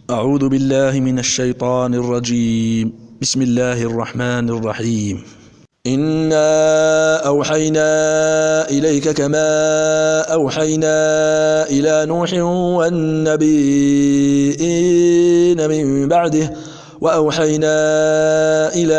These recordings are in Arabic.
أعوذ بالله من الشيطان الرجيم. بسم الله الرحمن الرحيم. إنا أوحينا إليك كما أوحينا إلى نوح والنبيين من بعده وأوحينا إلى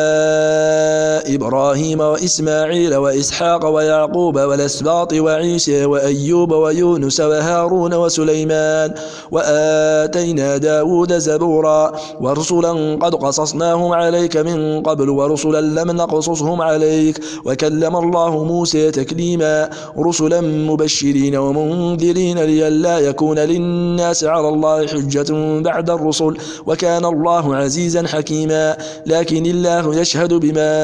إبراهيم وإسماعيل وإسحاق ويعقوب والأسباط وعيسى وأيوب ويونس وهارون وسليمان وآتينا داود زبورا ورسلا قد قصصناهم عليك من قبل ورسلا لم نقصصهم عليك وكلم الله موسى تكليما رسلا مبشرين ومنذرين لئلا يكون للناس على الله حجة بعد الرسل وكان الله عزيزا حكيما. لكن الله يشهد بما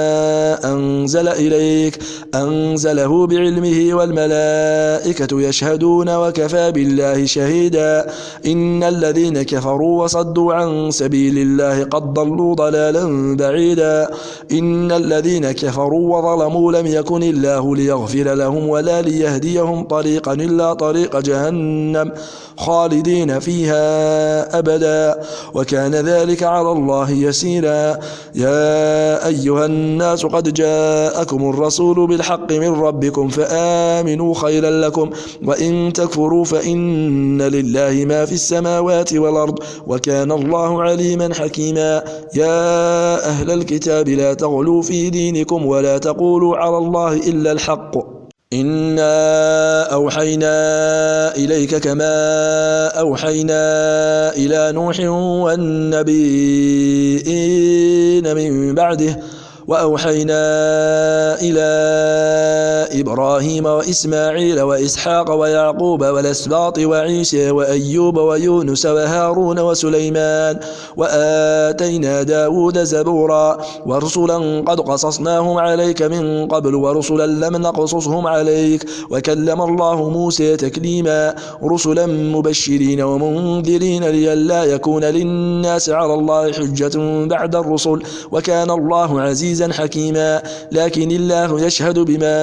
أنزل إليك أنزله بعلمه والملائكة يشهدون وكفى بالله شهيدا. إن الذين كفروا وصدوا عن سبيل الله قد ضلوا ضلالا بعيدا. إن الذين كفروا وظلموا لم يكن الله ليغفر لهم ولا ليهديهم طريقا إلا طريق جهنم خالدين فيها أبدا وكان ذلك على الله يسيرا. يا أيها الناس قد جاءكم الرسول بالحق من ربكم فآمنوا خيرا لكم وإن تكفروا فإن لله ما في السماوات والأرض وكان الله عليما حكيما. يا أهل الكتاب لا تغلوا في دينكم ولا تقولوا على الله إلا الحق. إنا أوحينا إليك كما أوحينا إلى نوح والنبيين من بعده وأوحينا إلى إبراهيم وإسماعيل وإسحاق ويعقوب والأسباط وعيسى وأيوب ويونس وهارون وسليمان وآتينا داود زبورا ورسلا قد قصصناهم عليك من قبل ورسلا لم نقصصهم عليك وكلم الله موسى تكليما رسلا مبشرين ومنذرين لئلا يكون للناس على الله حجة بعد الرسل وكان الله عزيزا حكيما. لكن الله يشهد بما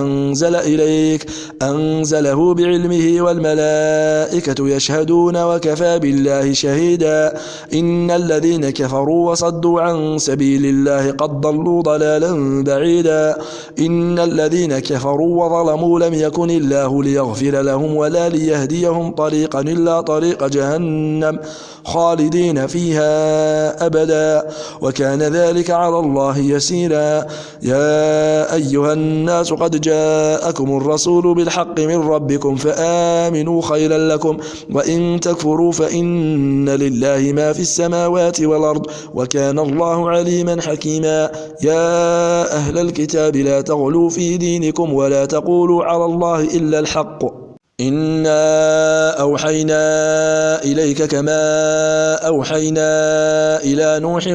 أنزل إليك أنزله بعلمه والملائكة يشهدون وكفى بالله شهيدا. إن الذين كفروا وصدوا عن سبيل الله قد ضلوا ضلالا بعيدا. إن الذين كفروا وظلموا لم يكن الله ليغفر لهم ولا ليهديهم طريقا إلا طريق جهنم خالدين فيها أبدا وكان ذلك على الله يسيرا. يا أيها الناس قد جاءكم الرسول بالحق من ربكم فآمنوا خيرا لكم وإن تكفروا فإن لله ما في السماوات والأرض وكان الله عليما حكيما. يا أهل الكتاب لا تغلوا في دينكم ولا تقولوا على الله إلا الحق. إنا أوحينا إليك كما أوحينا إلى نوح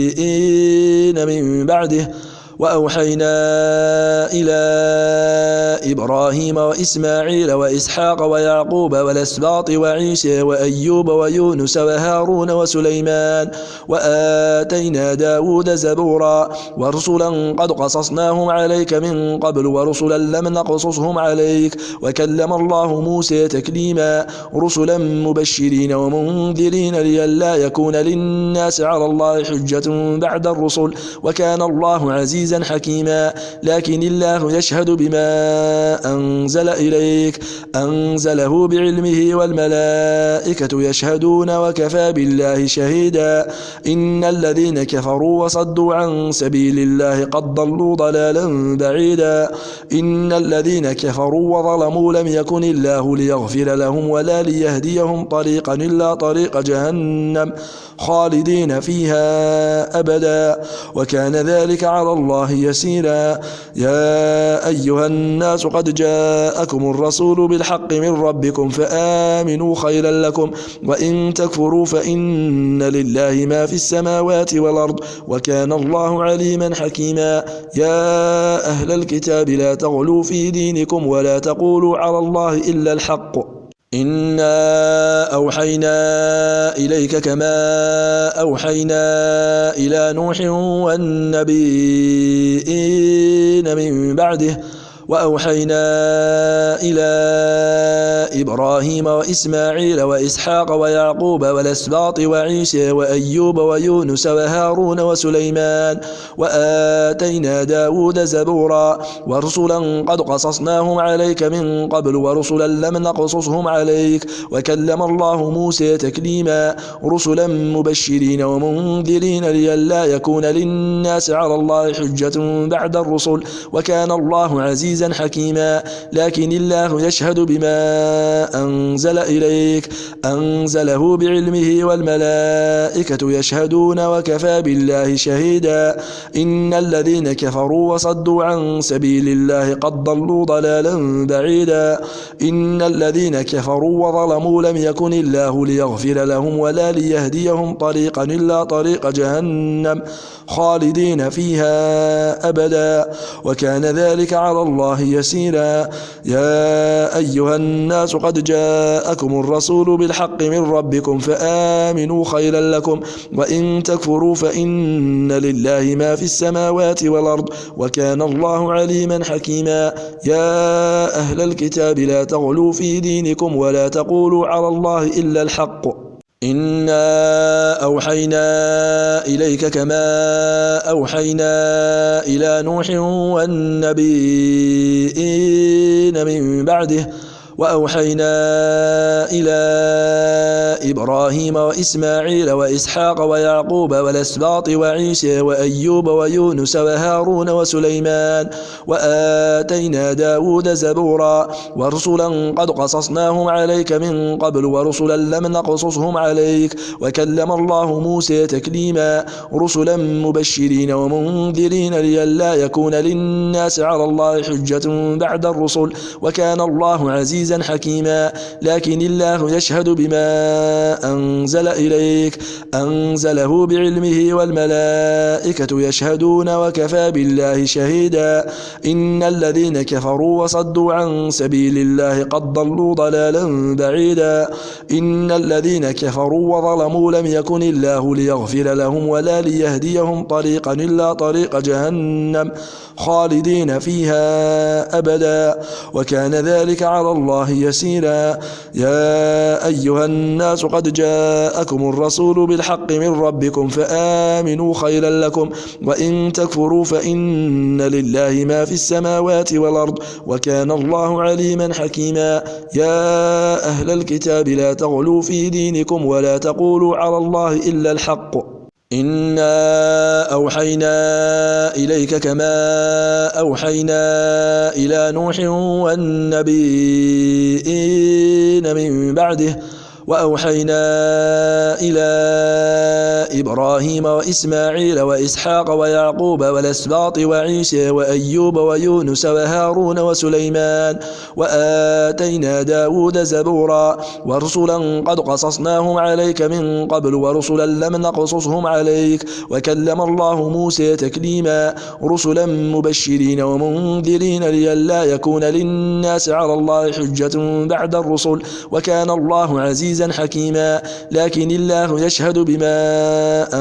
والنبيين من بعده وأوحينا إلى إبراهيم وإسماعيل وإسحاق ويعقوب والأسباط وعيسى وأيوب ويونس وهارون وسليمان وآتينا داود زبورا ورسلا قد قصصناهم عليك من قبل ورسلا لم نقصصهم عليك وكلم الله موسى تكليما رسلا مبشرين ومنذرين لئلا يكون للناس على الله حجة بعد الرسل وكان الله عزيزا حكيما. لكن الله يشهد بما أنزل إليك أنزله بعلمه والملائكة يشهدون وكفى بالله شهيدا. إن الذين كفروا وصدوا عن سبيل الله قد ضلوا ضلالا بعيدا. إن الذين كفروا وظلموا لم يكن الله ليغفر لهم ولا ليهديهم طريقا إلا طريق جهنم خالدين فيها أبدا وكان ذلك على الله يسيرا. يا أيها الناس قد جاءكم الرسول بالحق من ربكم فآمنوا خيرا لكم وإن تكفروا فإن لله ما في السماوات والأرض وكان الله عليما حكيما. يا أهل الكتاب لا تغلوا في دينكم ولا تقولوا على الله إلا الحق. إنا أوحينا إليك كما أوحينا إلى نوح والنبيين من بعده وأوحينا إلى إبراهيم وإسماعيل وإسحاق ويعقوب والأسباط وعيسى وأيوب ويونس وهارون وسليمان وآتينا داود زبورا ورسلا قد قصصناهم عليك من قبل ورسلا لم نقصصهم عليك وكلم الله موسى تكليما رسلا مبشرين ومنذرين لئلا يكون للناس على الله حجة بعد الرسل وكان الله عزيزا حكيما لكن الله يشهد بما أنزل إليك أنزله بعلمه والملائكة يشهدون وكفى بالله شهيدا إن الذين كفروا وصدوا عن سبيل الله قد ضلوا ضلالا بعيدا إن الذين كفروا وظلموا لم يكن الله ليغفر لهم ولا ليهديهم طريقا إلا طريق جهنم خالدين فيها أبدا وكان ذلك على الله يسيرا يا أيها الناس قد جاءكم الرسول بالحق من ربكم فآمنوا خيرا لكم وإن تكفروا فإن لله ما في السماوات والأرض وكان الله عليما حكيما يا أهل الكتاب لا تغلوا في دينكم ولا تقولوا على الله إلا الحق إنا أوحينا إليك كما أوحينا إلى نوح والنبيين من بعده وأوحينا إلى إبراهيم وإسماعيل وإسحاق ويعقوب والأسباط وعيسى وأيوب ويونس وهارون وسليمان وآتينا داود زبورا ورسلا قد قصصناهم عليك من قبل ورسلا لم نقصصهم عليك وكلم الله موسى تكليما رسلا مبشرين ومنذرين لئلا يكون للناس على الله حجة بعد الرسل وكان الله عزيزا حكيما لكن الله يشهد بما أنزل إليك أنزله بعلمه والملائكة يشهدون وكفى بالله شهيدا إن الذين كفروا وصدوا عن سبيل الله قد ضلوا ضلالا بعيدا إن الذين كفروا وظلموا لم يكن الله ليغفر لهم ولا ليهديهم طريقا إلا طريق جهنم خالدين فيها أبدا وكان ذلك على الله يسيرا يا أيها الناس قد جاءكم الرسول بالحق من ربكم فآمنوا خيرا لكم وإن تكفروا فإن لله ما في السماوات والأرض وكان الله عليما حكيما يا أهل الكتاب لا تغلوا في دينكم ولا تقولوا على الله إلا الحق إنا أوحينا إليك كما أوحينا إلى نوح والنبيين من بعده وأوحينا إلى إبراهيم وإسماعيل وإسحاق ويعقوب والأسباط وعيسى وأيوب ويونس وهارون وسليمان وآتينا داود زبورا ورسلا قد قصصناهم عليك من قبل ورسلا لم نقصصهم عليك وكلم الله موسى تكليما رسلا مبشرين ومنذرين لئلا يكون للناس على الله حجة بعد الرسل وكان الله عزيزا حكيما لكن الله يشهد بما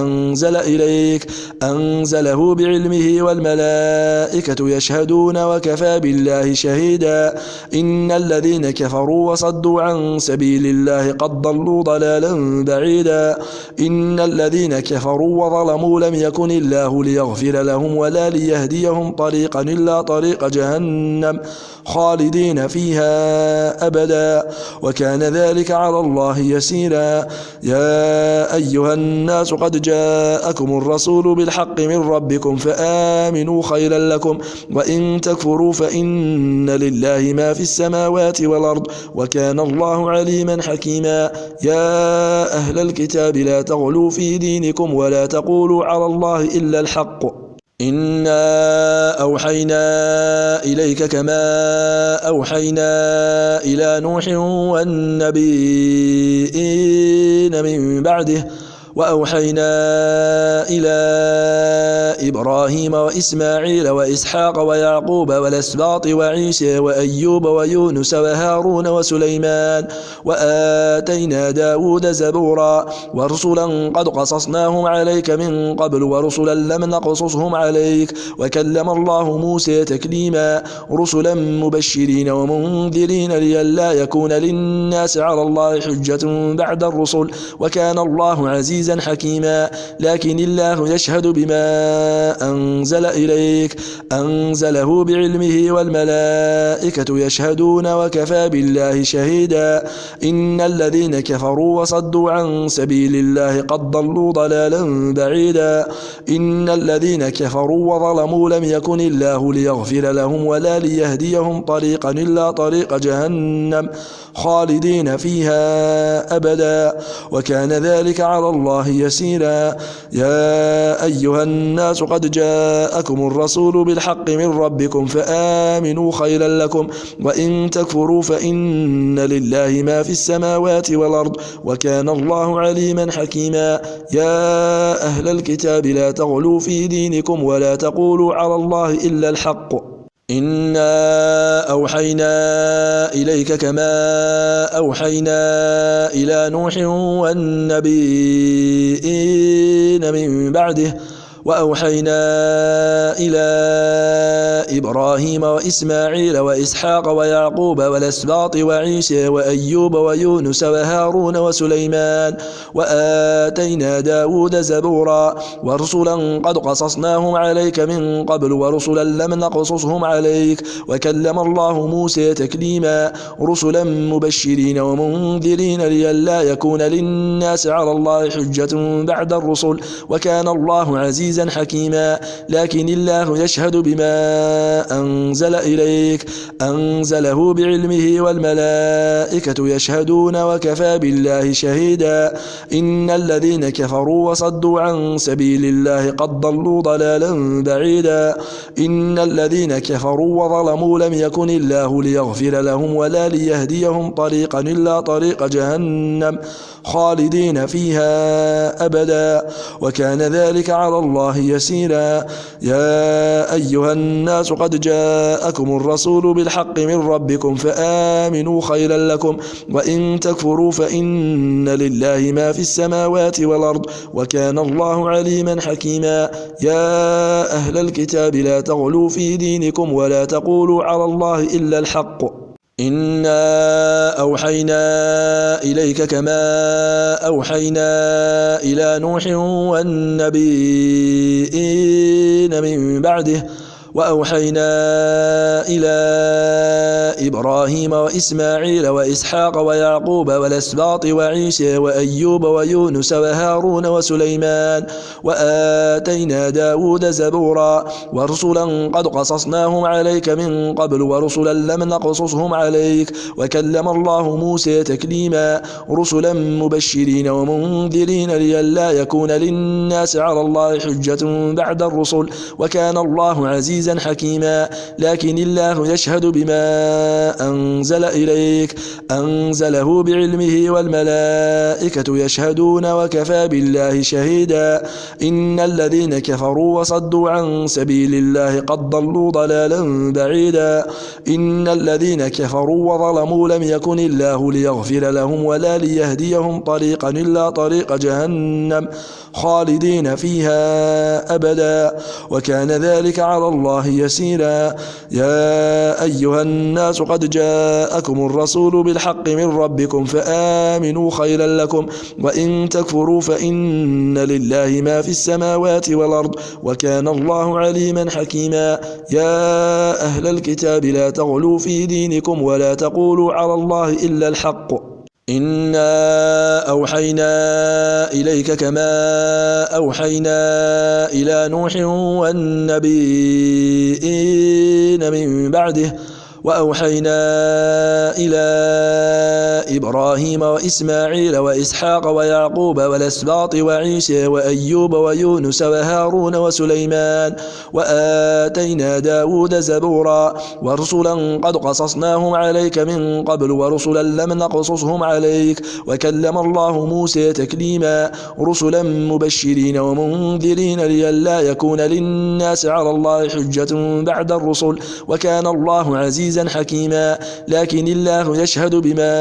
أنزل إليك أنزله بعلمه والملائكة يشهدون وكفى بالله شهيدا إن الذين كفروا وصدوا عن سبيل الله قد ضلوا ضلالا بعيدا إن الذين كفروا وظلموا لم يكن الله ليغفر لهم ولا ليهديهم طريقا إلا طريق جهنم خالدين فيها أبدا وكان ذلك على الله يسيرا يا أيها الناس قد جاءكم الرسول بالحق من ربكم فآمنوا خيرا لكم وإن تكفروا فإن لله ما في السماوات والأرض وكان الله عليما حكيما يا أهل الكتاب لا تغلوا في دينكم ولا تقولوا على الله إلا الحق إنا أوحينا إليك كما أوحينا إلى نوح والنبيين من بعده وأوحينا إلى إبراهيم وإسماعيل وإسحاق ويعقوب والأسباط وعيسى وأيوب ويونس وهارون وسليمان وآتينا داود زبورا ورسلا قد قصصناهم عليك من قبل ورسلا لم نقصصهم عليك وكلم الله موسى تكليما رسلا مبشرين ومنذرين لئلا يكون للناس على الله حجة بعد الرسل وكان الله عزيزا حكيما لكن الله يشهد بما أنزل إليك أنزله بعلمه والملائكة يشهدون وكفى بالله شهيدا إن الذين كفروا وصدوا عن سبيل الله قد ضلوا ضلالا بعيدا إن الذين كفروا وظلموا لم يكن الله ليغفر لهم ولا ليهديهم طريقا إلا طريق جهنم خالدين فيها أبدا وكان ذلك على الله يسيرا يا أيها الناس قد جاءكم الرسول بالحق من ربكم فآمنوا خيرا لكم وإن تكفروا فإن لله ما في السماوات والأرض وكان الله عليما حكيما يا أهل الكتاب لا تغلوا في دينكم ولا تقولوا على الله إلا الحق إنا أوحينا إليك كما أوحينا إلى نوح والنبيين من بعده وأوحينا إلى إبراهيم وإسماعيل وإسحاق ويعقوب والأسباط وعيسى وأيوب ويونس وهارون وسليمان وآتينا داود زبورا ورسلا قد قصصناهم عليك من قبل ورسلا لم نقصصهم عليك وكلم الله موسى تكليما رسلا مبشرين ومنذرين لئلا يكون للناس على الله حجة بعد الرسل وكان الله عزيزا حكيما لكن الله يشهد بما أنزل إليك أنزله بعلمه والملائكة يشهدون وكفى بالله شهيدا إن الذين كفروا وصدوا عن سبيل الله قد ضلوا ضلالا بعيدا إن الذين كفروا وظلموا لم يكن الله ليغفر لهم ولا ليهديهم طريقا إلا طريق جهنم خالدين فيها أبدا وكان ذلك على الله يسيرا يا أيها الناس قد جاءكم الرسول بالحق من ربكم فآمنوا خيرا لكم وإن تكفروا فإن لله ما في السماوات والأرض وكان الله عليما حكيما يا أهل الكتاب لا تغلوا في دينكم ولا تقولوا على الله إلا الحق إنا أوحينا إليك كما أوحينا إلى نوح والنبيين من بعده وأوحينا إلى إبراهيم وإسماعيل وإسحاق ويعقوب والأسباط وعيسى وأيوب ويونس وهارون وسليمان وآتينا داود زبورا ورسلا قد قصصناهم عليك من قبل ورسلا لم نقصصهم عليك وكلم الله موسى تكليما رسلا مبشرين ومنذرين لئلا يكون للناس على الله حجة بعد الرسل وكان الله عزيزا حكيما لكن الله يشهد بما أنزل إليك أنزله بعلمه والملائكة يشهدون وكفى بالله شهيدا إن الذين كفروا وصدوا عن سبيل الله قد ضلوا ضلالا بعيدا إن الذين كفروا وظلموا لم يكن الله ليغفر لهم ولا ليهديهم طريقا إلا طريق جهنم خالدين فيها أبدا وكان ذلك على الله يسيرا يا أيها الناس قد جاءكم الرسول بالحق من ربكم فآمنوا خيرا لكم وإن تكفروا فإن لله ما في السماوات والأرض وكان الله عليما حكيما يا أهل الكتاب لا تغلوا في دينكم ولا تقولوا على الله إلا الحق إنا أوحينا إليك كما أوحينا إلى نوح والنبيين من بعده وأوحينا إلى إبراهيم وإسماعيل وإسحاق ويعقوب والأسباط وعيسى وأيوب ويونس وهارون وسليمان وآتينا داود زبورا ورسلا قد قصصناهم عليك من قبل ورسلا لم نقصصهم عليك وكلم الله موسى تكليما رسلا مبشرين ومنذرين لئلا يكون للناس على الله حجة بعد الرسل وكان الله عزيزا حكيما لكن الله يشهد بما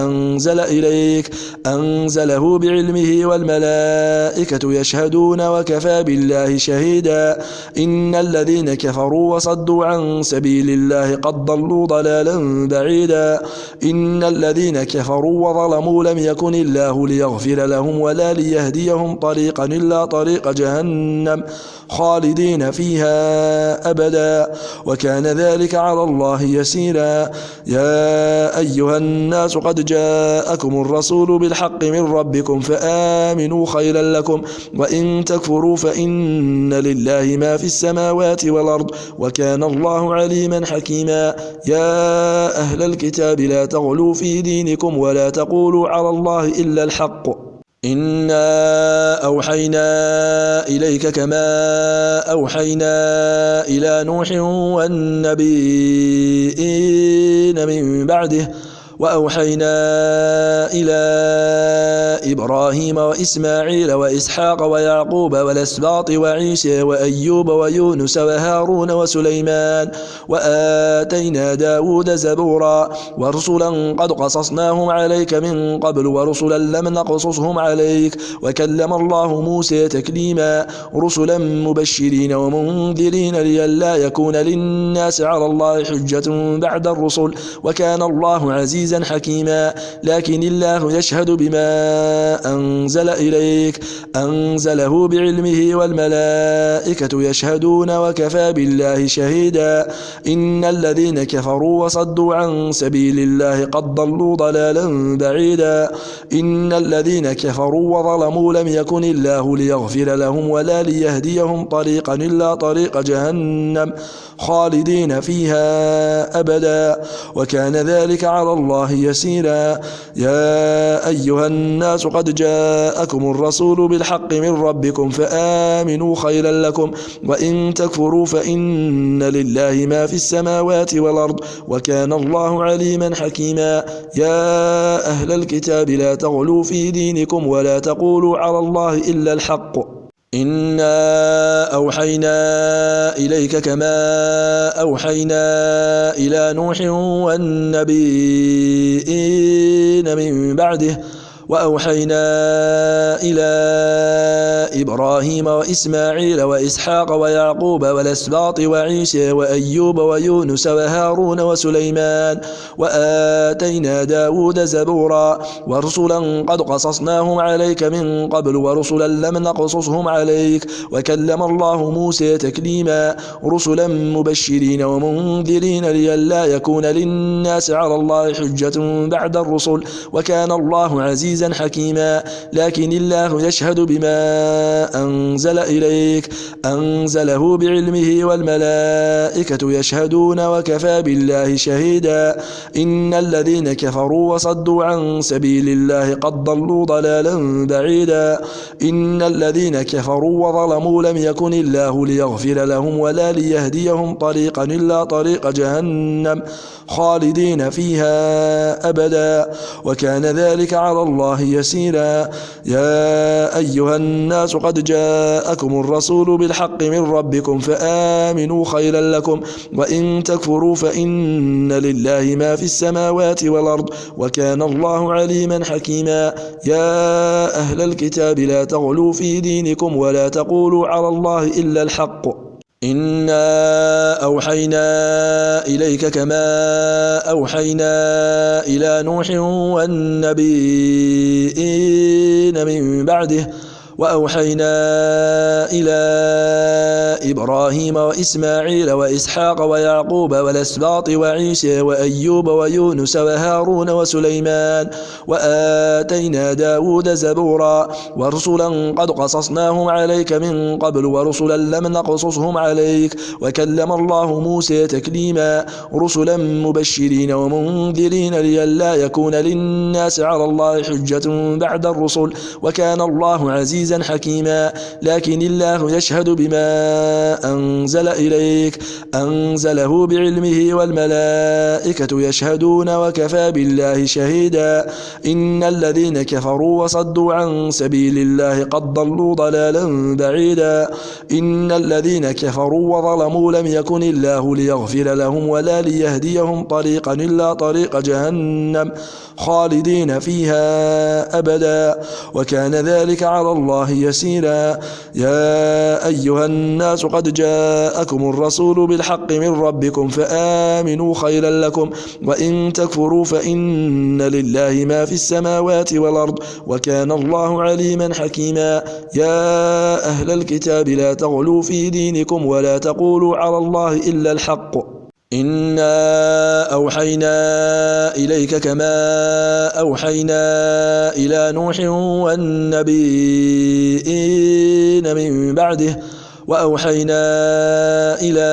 أنزل إليك أنزله بعلمه والملائكة يشهدون وكفى بالله شهيدا إن الذين كفروا وصدوا عن سبيل الله قد ضلوا ضلالا بعيدا إن الذين كفروا وظلموا لم يكن الله ليغفر لهم ولا ليهديهم طريقا إلا طريق جهنم خالدين فيها أبدا وكان ذلك على الله يسيرا يا أيها الناس قد جاءكم الرسول بالحق من ربكم فآمنوا خيرا لكم وإن تكفروا فإن لله ما في السماوات والأرض وكان الله عليما حكيما يا أهل الكتاب لا تغلوا في دينكم ولا تقولوا على الله إلا الحق إنا أوحينا إليك كما أوحينا إلى نوح والنبيين من بعده وأوحينا إلى إبراهيم وإسماعيل وإسحاق ويعقوب والأسباط وعيسى وأيوب ويونس وهارون وسليمان وآتينا داود زبورا ورسلا قد قصصناهم عليك من قبل ورسلا لم نقصصهم عليك وكلم الله موسى تكليما رسلا مبشرين ومنذرين لئلا يكون للناس على الله حجة بعد الرسل وكان الله عزيزا حكيما لكن الله يشهد بما أنزل إليك أنزله بعلمه والملائكة يشهدون وكفى بالله شهيدا إن الذين كفروا وصدوا عن سبيل الله قد ضلوا ضلالا بعيدا إن الذين كفروا وظلموا لم يكن الله ليغفر لهم ولا ليهديهم طريقا إلا طريق جهنم خالدين فيها أبدا وكان ذلك على الله يسيرا يا أيها الناس قد جاءكم الرسول بالحق من ربكم فآمنوا خيرا لكم وإن تكفروا فإن لله ما في السماوات والأرض وكان الله عليما حكيما يا أهل الكتاب لا تغلوا في دينكم ولا تقولوا على الله إلا الحق إنا أوحينا إليك كما أوحينا إلى نوح والنبيين من بعده وأوحينا إلى إبراهيم وإسماعيل وإسحاق ويعقوب والأسباط وعيسى وأيوب ويونس وهارون وسليمان وآتينا داود زبورا ورسلا قد قصصناهم عليك من قبل ورسلا لم نقصصهم عليك وكلم الله موسى تكليما رسلا مبشرين ومنذرين لئلا يكون للناس على الله حجة بعد الرسل وكان الله عزيزا حكيما لكن الله يشهد بما أنزل إليك أنزله بعلمه والملائكة يشهدون وكفى بالله شهيدا إن الذين كفروا وصدوا عن سبيل الله قد ضلوا ضلالا بعيدا إن الذين كفروا وظلموا لم يكن الله ليغفر لهم ولا ليهديهم طريقا إلا طريق جهنم خالدين فيها أبدا وكان ذلك على الله يسيرا يا أيها الناس قد جاءكم الرسول بالحق من ربكم فآمنوا خيرا لكم وإن تكفروا فإن لله ما في السماوات والأرض وكان الله عليما حكيما يا أهل الكتاب لا تغلوا في دينكم ولا تقولوا على الله إلا الحق إنا أوحينا إليك كما أوحينا إلى نوح والنبيين من بعده وأوحينا إلى إبراهيم وإسماعيل وإسحاق ويعقوب والأسباط وعيسى وأيوب ويونس وهارون وسليمان وآتينا داود زبورا ورسلا قد قصصناهم عليك من قبل ورسلا لم نقصصهم عليك وكلم الله موسى تكليما رسلا مبشرين ومنذرين لئلا يكون للناس على الله حجة بعد الرسل وكان الله عزيزا حكيما لكن الله يشهد بما أنزل إليك أنزله بعلمه والملائكة يشهدون وكفى بالله شهيدا إن الذين كفروا وصدوا عن سبيل الله قد ضلوا ضلالا بعيدا إن الذين كفروا وظلموا لم يكن الله ليغفر لهم ولا ليهديهم طريقا إلا طريق جهنم خالدين فيها أبدا وكان ذلك على الله يسيرا يا أيها الناس قد جاءكم الرسول بالحق من ربكم فآمنوا خيرا لكم وإن تكفروا فإن لله ما في السماوات والأرض وكان الله عليما حكيما يا أهل الكتاب لا تغلوا في دينكم ولا تقولوا على الله إلا الحق إنا أوحينا إليك كما أوحينا إلى نوح والنبيين من بعده وأوحينا إلى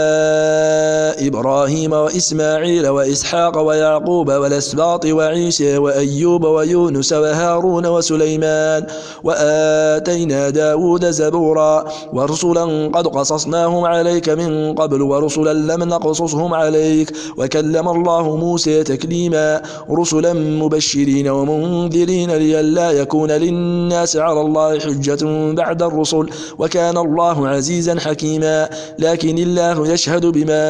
إبراهيم وإسماعيل وإسحاق ويعقوب والأسباط وعيسى وأيوب ويونس وهارون وسليمان وآتينا داود زبورا ورسلا قد قصصناهم عليك من قبل ورسلا لم نقصصهم عليك وكلم الله موسى تكليما رسلا مبشرين ومنذرين لئلا يكون للناس على الله حجة بعد الرسل وكان الله عزيزا حكيما لكن الله يشهد بما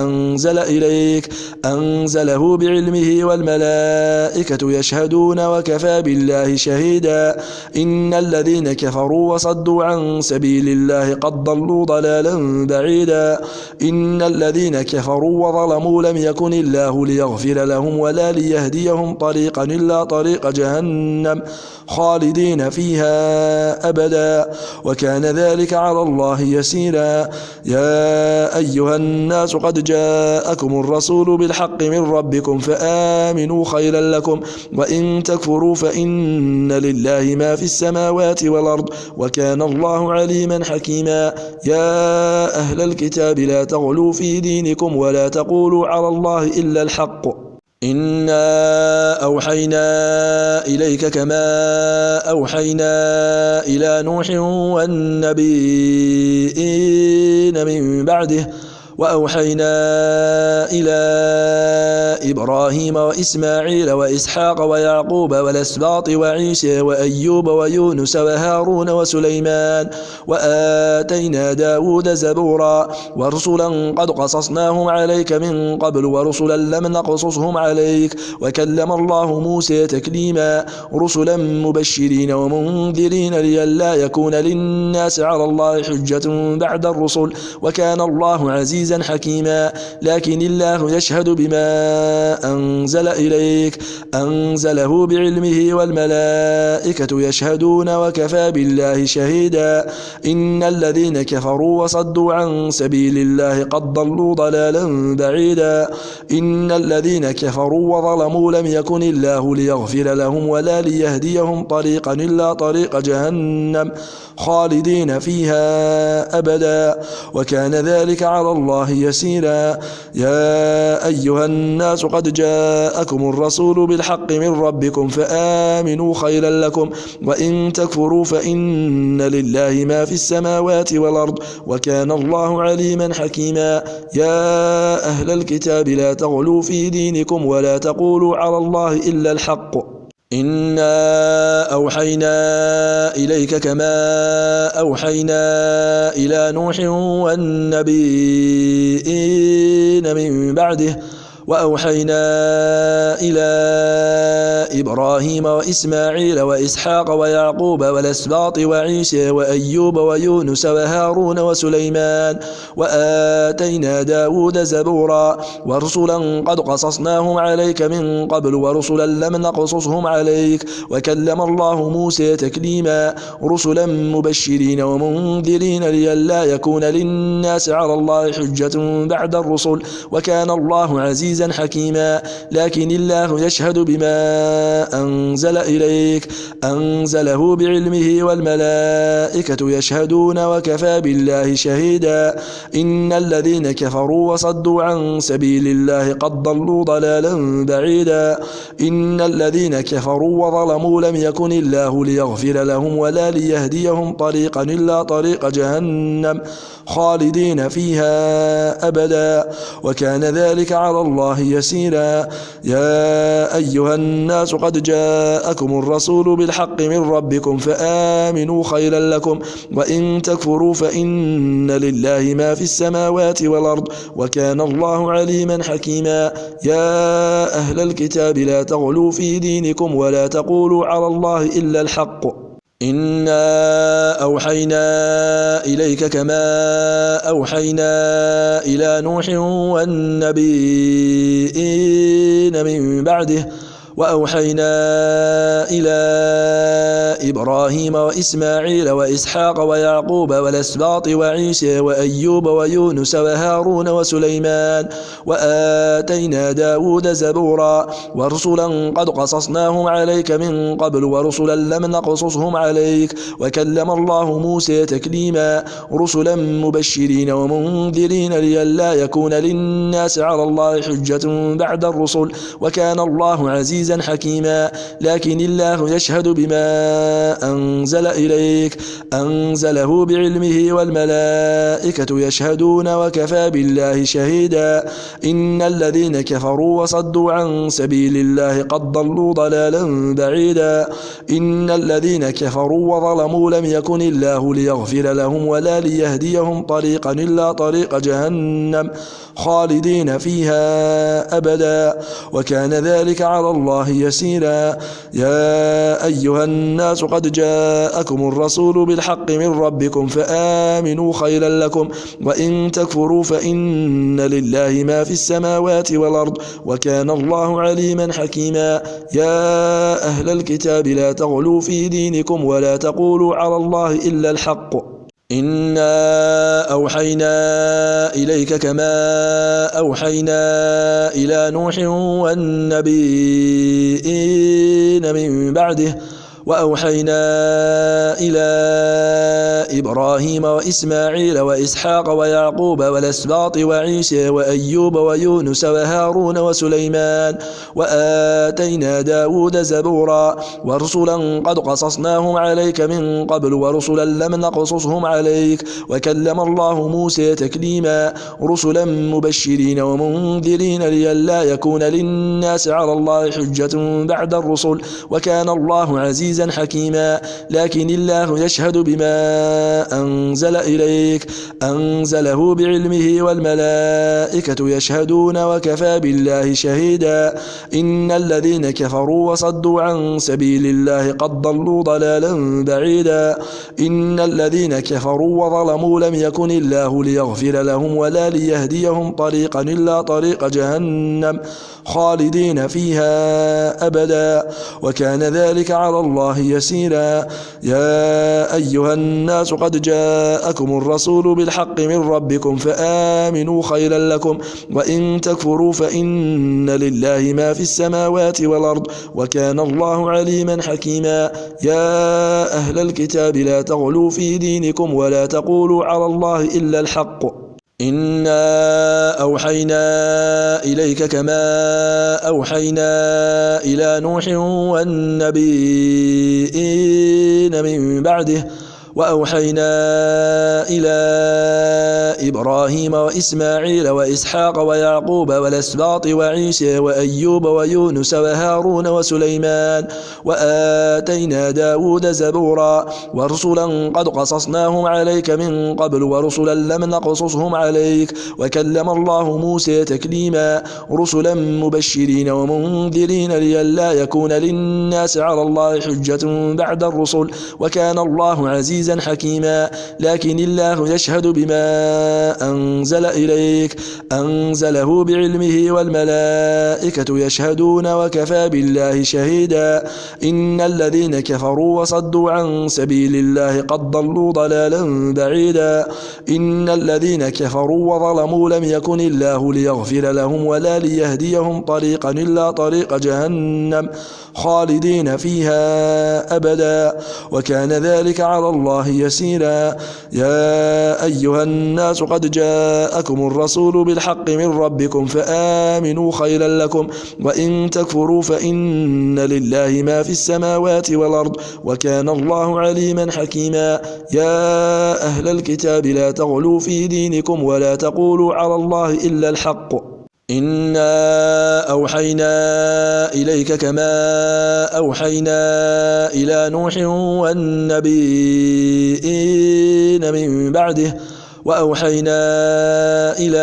أنزل إليك أنزله بعلمه والملائكة يشهدون وكفى بالله شهيدا إن الذين كفروا وصدوا عن سبيل الله قد ضلوا ضلالا بعيدا إن الذين كفروا وظلموا لم يكن الله ليغفر لهم ولا ليهديهم طريقا إلا طريق جهنم خالدين فيها أبدا وكان ذلك على الله يسيرا يا أيها الناس قد جاءكم الرسول بالحق من ربكم فآمنوا خيرا لكم وإن تكفروا فإن لله ما في السماوات والأرض وكان الله عليما حكيما يا أهل الكتاب لا تغلوا في دينكم ولا تقولوا على الله إلا الحق إنا أوحينا إليك كما أوحينا إلى نوح والنبيين من بعده وأوحينا إلى إبراهيم وإسماعيل وإسحاق ويعقوب والأسباط وعيسى وأيوب ويونس وهارون وسليمان وآتينا داود زبورا ورسلا قد قصصناهم عليك من قبل ورسلا لم نقصصهم عليك وكلم الله موسى تكليما رسلا مبشرين ومنذرين لئلا يكون للناس على الله حجة بعد الرسل وكان الله عزيزا حكيما لكن الله يشهد بما أنزل إليك أنزله بعلمه والملائكة يشهدون وكفى بالله شهيدا إن الذين كفروا وصدوا عن سبيل الله قد ضلوا ضلالا بعيدا إن الذين كفروا وظلموا لم يكن الله ليغفر لهم ولا ليهديهم طريقا إلا طريق جهنم خالدين فيها أبدا وكان ذلك على الله يسيرا يا أيها الناس قد جاءكم الرسول بالحق من ربكم فآمنوا خيرا لكم وإن تكفروا فإن لله ما في السماوات والأرض وكان الله عليما حكيما يا أهل الكتاب لا تغلوا في دينكم ولا تقولوا على الله إلا الحق إنا أوحينا إليك كما أوحينا إلى نوح والنبيين من بعده وأوحينا إلى إبراهيم وإسماعيل وإسحاق ويعقوب والأسباط وعيسى وأيوب ويونس وهارون وسليمان وآتينا داود زبورا ورسلا قد قصصناهم عليك من قبل ورسلا لم نقصصهم عليك وكلم الله موسى تكليما رسلا مبشرين ومنذرين لئلا يكون للناس على الله حجة بعد الرسل وكان الله عزيزا حكيما لكن الله يشهد بما أنزل إليك أنزله بعلمه والملائكة يشهدون وكفى بالله شهيدا إن الذين كفروا وصدوا عن سبيل الله قد ضلوا ضلالا بعيدا إن الذين كفروا وظلموا لم يكن الله ليغفر لهم ولا ليهديهم طريقا إلا طريق جهنم خالدين فيها أبدا وكان ذلك على الله يسيرا يا أيها الناس قد جاءكم الرسول بالحق من ربكم فآمنوا خيرا لكم وإن تكفروا فإن لله ما في السماوات والأرض وكان الله عليما حكيما يا أهل الكتاب لا تغلوا في دينكم ولا تقولوا على الله إلا الحق إنا أوحينا إليك كما أوحينا إلى نوح والنبيين من بعده وأوحينا إلى إبراهيم وإسماعيل وإسحاق ويعقوب والأسباط وعيسى وأيوب ويونس وهارون وسليمان وآتينا داود زبورا ورسلا قد قصصناهم عليك من قبل ورسلا لم نقصصهم عليك وكلم الله موسى تكليما رسلا مبشرين ومنذرين لئلا يكون للناس على الله حجة بعد الرسل وكان الله عزيزا حكيما لكن الله يشهد بما أنزل إليك أنزله بعلمه والملائكة يشهدون وكفى بالله شهيدا إن الذين كفروا وصدوا عن سبيل الله قد ضلوا ضلالا بعيدا إن الذين كفروا وظلموا لم يكن الله ليغفر لهم ولا ليهديهم طريقا إلا طريق جهنم خالدين فيها أبدا وكان ذلك على الله يسيرا يا أيها الناس قد جاءكم الرسول بالحق من ربكم فآمنوا خيرا لكم وإن تكفروا فإن لله ما في السماوات والأرض وكان الله عليما حكيما يا أهل الكتاب لا تغلوا في دينكم ولا تقولوا على الله إلا الحق إنا أوحينا إليك كما أوحينا إلى نوح والنبيين من بعده وأوحينا إلى إبراهيم وإسماعيل وإسحاق ويعقوب والأسباط وعيسى وأيوب ويونس وهارون وسليمان وآتينا داود زبورا ورسلا قد قصصناهم عليك من قبل ورسلا لم نقصصهم عليك وكلم الله موسى تكليما رسلا مبشرين ومنذرين لئلا يكون للناس على الله حجة بعد الرسل وكان الله عزيزا حكيما لكن الله يشهد بما أنزل إليك أنزله بعلمه والملائكة يشهدون وكفى بالله شهيدا إن الذين كفروا وصدوا عن سبيل الله قد ضلوا ضلالا بعيدا إن الذين كفروا وظلموا لم يكن الله ليغفر لهم ولا ليهديهم طريقا إلا طريق جهنم خالدين فيها أبدا وكان ذلك على الله يسيرا يا أيها الناس قد جاءكم الرسول بالحق من ربكم فآمنوا خيرا لكم وإن تكفروا فإن لله ما في السماوات والأرض وكان الله عليما حكيما يا أهل الكتاب لا تغلوا في دينكم ولا تقولوا على الله إلا الحق إنا أوحينا إليك كما أوحينا إلى نوح والنبيين من بعده وأوحينا إلى إبراهيم وإسماعيل وإسحاق ويعقوب والأسباط وعيسى وأيوب ويونس وهارون وسليمان وآتينا داود زبورا ورسلا قد قصصناهم عليك من قبل ورسلا لم نقصصهم عليك وكلم الله موسى تكليما رسلا مبشرين ومنذرين لئلا يكون للناس على الله حجة بعد الرسل وكان الله عزيزا حكيما لكن الله يشهد بما أنزل إليك أنزله بعلمه والملائكة يشهدون وكفى بالله شهيدا إن الذين كفروا وصدوا عن سبيل الله قد ضلوا ضلالا بعيدا إن الذين كفروا وظلموا لم يكن الله ليغفر لهم ولا ليهديهم طريقا إلا طريق جهنم خالدين فيها أبدا وكان ذلك على الله يسيرا يا أيها الناس قد جاءكم الرسول بالحق من ربكم فآمنوا خيرا لكم وإن تكفروا فإن لله ما في السماوات والأرض وكان الله عليما حكيما يا أهل الكتاب لا تغلوا في دينكم ولا تقولوا على الله إلا الحق إنا أوحينا إليك كما أوحينا إلى نوح والنبيين من بعده وأوحينا إلى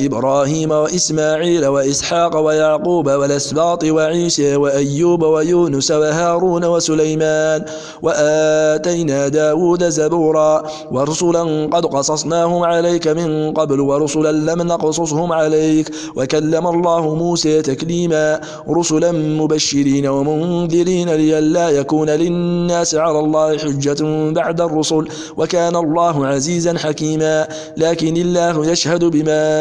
إبراهيم وإسماعيل وإسحاق ويعقوب والأسباط وعيسى وأيوب ويونس وهارون وسليمان وآتينا داود زبورا ورسلا قد قصصناهم عليك من قبل ورسلا لم نقصصهم عليك وكلم الله موسى تكليما رسلا مبشرين ومنذرين لئلا يكون للناس على الله حجة بعد الرسل وكان الله عزيزا حكيما لكن الله يشهد بما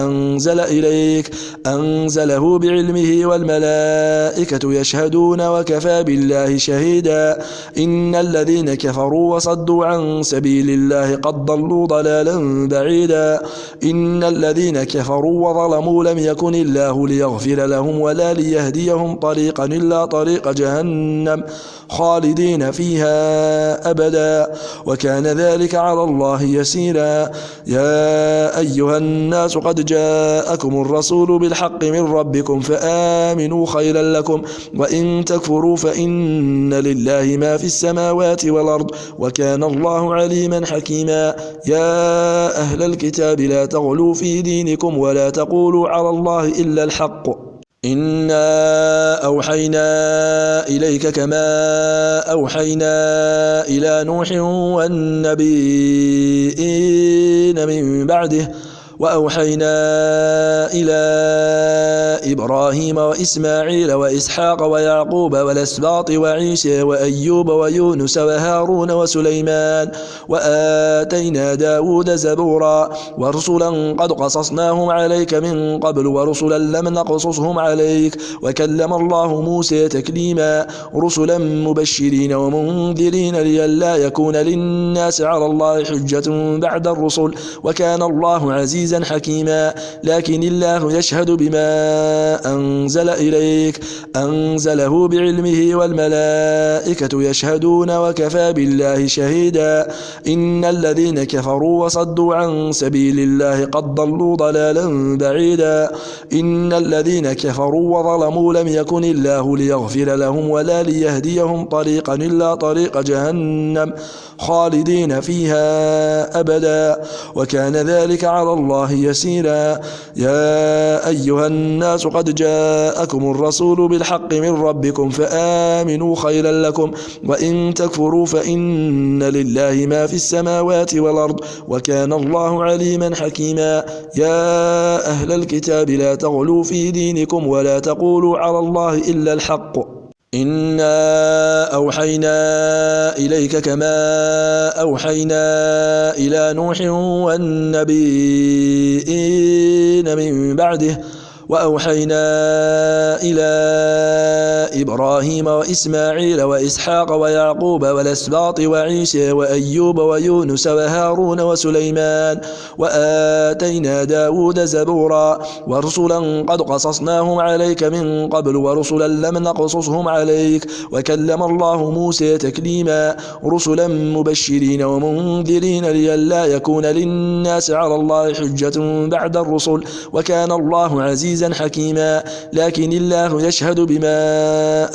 أنزل إليك أنزله بعلمه والملائكة يشهدون وكفى بالله شهيدا إن الذين كفروا وصدوا عن سبيل الله قد ضلوا ضلالا بعيدا إن الذين كفروا وظلموا لم يكن الله ليغفر لهم ولا ليهديهم طريقا إلا طريق جهنم خالدين فيها أبدا وكان ذلك على الله يسيرا يا أيها الناس قد جاءكم الرسول بالحق من ربكم فآمنوا خيرا لكم وإن تكفروا فإن لله ما في السماوات والأرض وكان الله عليما حكيما يا أهل الكتاب لا تغلوا في دينكم ولا تقولوا على الله إلا الحق إنا أوحينا إليك كما أوحينا إلى نوح والنبيين من بعده وأوحينا إلى إبراهيم وإسماعيل وإسحاق ويعقوب والأسباط وعيسى وأيوب ويونس وهارون وسليمان وآتينا داود زبورا ورسلا قد قصصناهم عليك من قبل ورسلا لم نقصصهم عليك وكلم الله موسى تكليما رسلا مبشرين ومنذرين لئلا يكون للناس على الله حجة بعد الرسل وكان الله عزيزا حكيما لكن الله يشهد بما أنزل إليك أنزله بعلمه والملائكة يشهدون وكفى بالله شهيدا إن الذين كفروا وصدوا عن سبيل الله قد ضلوا ضلالا بعيدا إن الذين كفروا وظلموا لم يكن الله ليغفر لهم ولا ليهديهم طريقا إلا طريق جهنم خالدين فيها أبدا وكان ذلك على الله يسيرا يا أيها الناس قد جاءكم الرسول بالحق من ربكم فآمنوا خيرا لكم وإن تكفروا فإن لله ما في السماوات والأرض وكان الله عليما حكيما يا أهل الكتاب لا تغلوا في دينكم ولا تقولوا على الله إلا الحق إنا أوحينا إليك كما أوحينا إلى نوح والنبيين من بعده وأوحينا إلى إبراهيم وإسماعيل وإسحاق ويعقوب والأسباط وعيسى وأيوب ويونس وهارون وسليمان وآتينا داود زبورا ورسلا قد قصصناهم عليك من قبل ورسلا لم نقصصهم عليك وكلم الله موسى تكليما رسلا مبشرين ومنذرين لئلا يكون للناس على الله حجة بعد الرسل وكان الله عزيزا حكيما لكن الله يشهد بما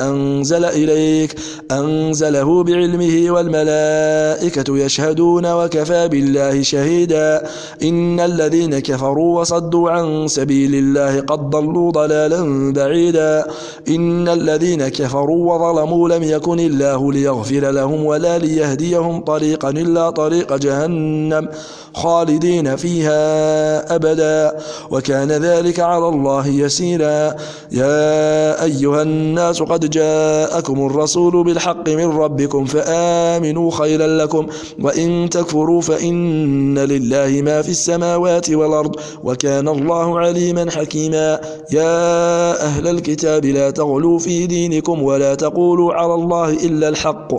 أنزل إليك أنزله بعلمه والملائكة يشهدون وكفى بالله شهيدا إن الذين كفروا وصدوا عن سبيل الله قد ضلوا ضلالا بعيدا إن الذين كفروا وظلموا لم يكن الله ليغفر لهم ولا ليهديهم طريقا إلا طريق جهنم خالدين فيها أبدا وكان ذلك على الله يسيرا يا أيها الناس قد جاءكم الرسول بالحق من ربكم فآمنوا خيرا لكم وإن تكفروا فإن لله ما في السماوات والأرض وكان الله عليما حكيما يا أهل الكتاب لا تغلوا في دينكم ولا تقولوا على الله إلا الحق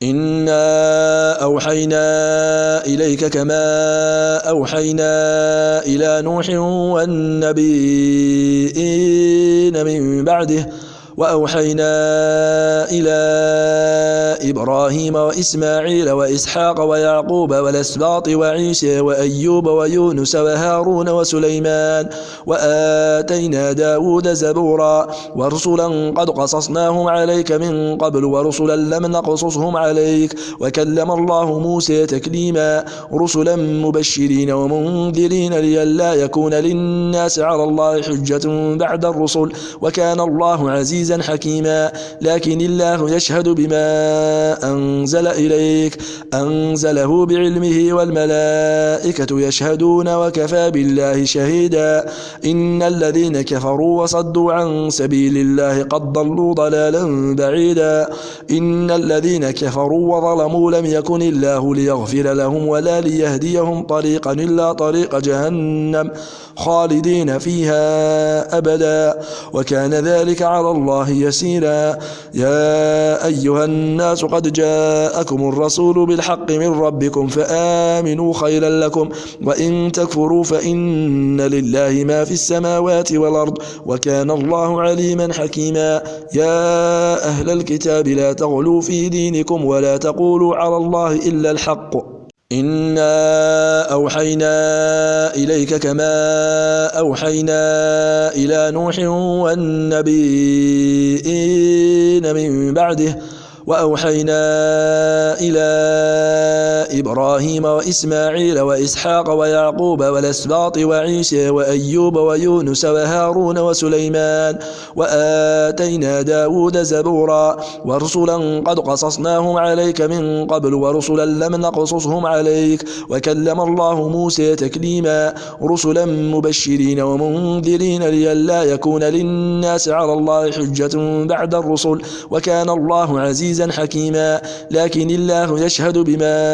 إنا أوحينا إليك كما أوحينا إلى نوح والنبيين من بعده وأوحينا إلى إبراهيم وإسماعيل وإسحاق ويعقوب والأسباط وعيسى وأيوب ويونس وهارون وسليمان وآتينا داود زبورا ورسلا قد قصصناهم عليك من قبل ورسلا لم نقصصهم عليك وكلم الله موسى تكليما رسلا مبشرين ومنذرين لئلا يكون للناس على الله حجة بعد الرسل وكان الله عزيزا حكيما لكن الله يشهد بما أنزل إليك أنزله بعلمه والملائكة يشهدون وكفى بالله شهيدا إن الذين كفروا وصدوا عن سبيل الله قد ضلوا ضلالا بعيدا إن الذين كفروا وظلموا لم يكن الله ليغفر لهم ولا ليهديهم طريقا إلا طريق جهنم خالدين فيها أبدا وكان ذلك على الله يسيرا يا أيها الناس قد جاءكم الرسول بالحق من ربكم فآمنوا خيرا لكم وإن تكفروا فإن لله ما في السماوات والأرض وكان الله عليما حكيما يا أهل الكتاب لا تغلوا في دينكم ولا تقولوا على الله إلا الحق إنا أوحينا إليك كما أوحينا إلى نوح والنبيين من بعده وأوحينا إلى إبراهيم وإسماعيل وإسحاق ويعقوب والأسباط وعيسى وأيوب ويونس وهارون وسليمان وآتينا داود زبورا ورسلا قد قصصناهم عليك من قبل ورسلا لم نقصصهم عليك وكلم الله موسى تكليما رسلا مبشرين ومنذرين لئلا يكون للناس على الله حجة بعد الرسل وكان الله عزيزا حكيما لكن الله يشهد بما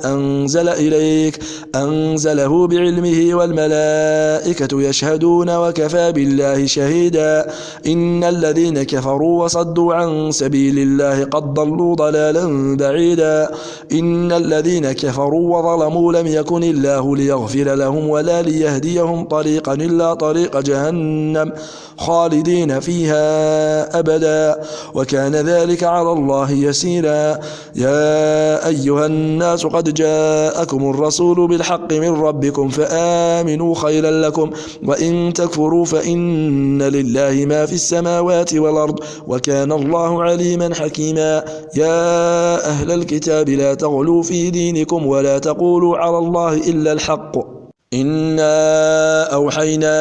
أنزل إليك أنزله بعلمه والملائكة يشهدون وكفى بالله شهيدا إن الذين كفروا وصدوا عن سبيل الله قد ضلوا ضلالا بعيدا إن الذين كفروا وظلموا لم يكن الله ليغفر لهم ولا ليهديهم طريقا إلا طريق جهنم خالدين فيها أبدا وكان ذلك على الله يسيرا يا أيها الناس قد جاءكم الرسول بالحق من ربكم فآمنوا خيرا لكم وإن تكفروا فإن لله ما في السماوات والأرض وكان الله عليما حكيما يا أهل الكتاب لا تغلوا في دينكم ولا تقولوا على الله إلا الحق إنا أوحينا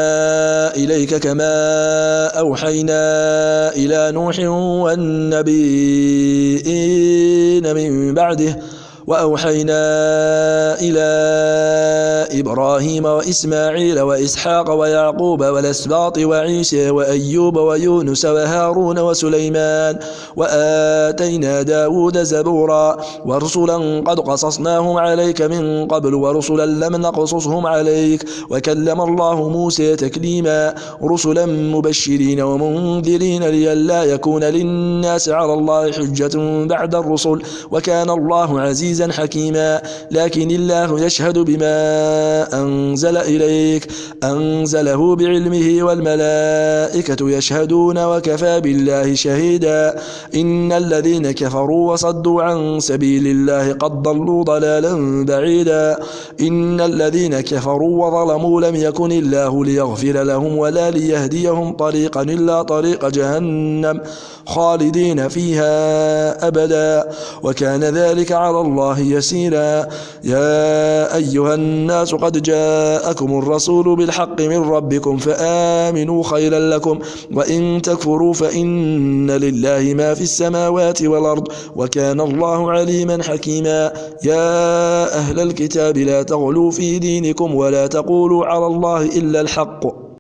إليك كما أوحينا إلى نوح والنبيين من بعده وأوحينا إلى إبراهيم وإسماعيل وإسحاق ويعقوب والأسباط وعيسى وأيوب ويونس وهارون وسليمان وآتينا داود زبورا ورسلا قد قصصناهم عليك من قبل ورسلا لم نقصصهم عليك وكلم الله موسى تكليما رسلا مبشرين ومنذرين لئلا يكون للناس على الله حجة بعد الرسل وكان الله عزيزا حكيما لكن الله يشهد بما أنزل إليك أنزله بعلمه والملائكة يشهدون وكفى بالله شهيدا إن الذين كفروا وصدوا عن سبيل الله قد ضلوا ضلالا بعيدا إن الذين كفروا وظلموا لم يكن الله ليغفر لهم ولا ليهديهم طريقا إلا طريق جهنم خالدين فيها أبدا وكان ذلك على الله يسيرا يا أيها الناس قد جاءكم الرسول بالحق من ربكم فآمنوا خيرا لكم وإن تكفروا فإن لله ما في السماوات والأرض وكان الله عليما حكيما يا أهل الكتاب لا تغلوا في دينكم ولا تقولوا على الله إلا الحق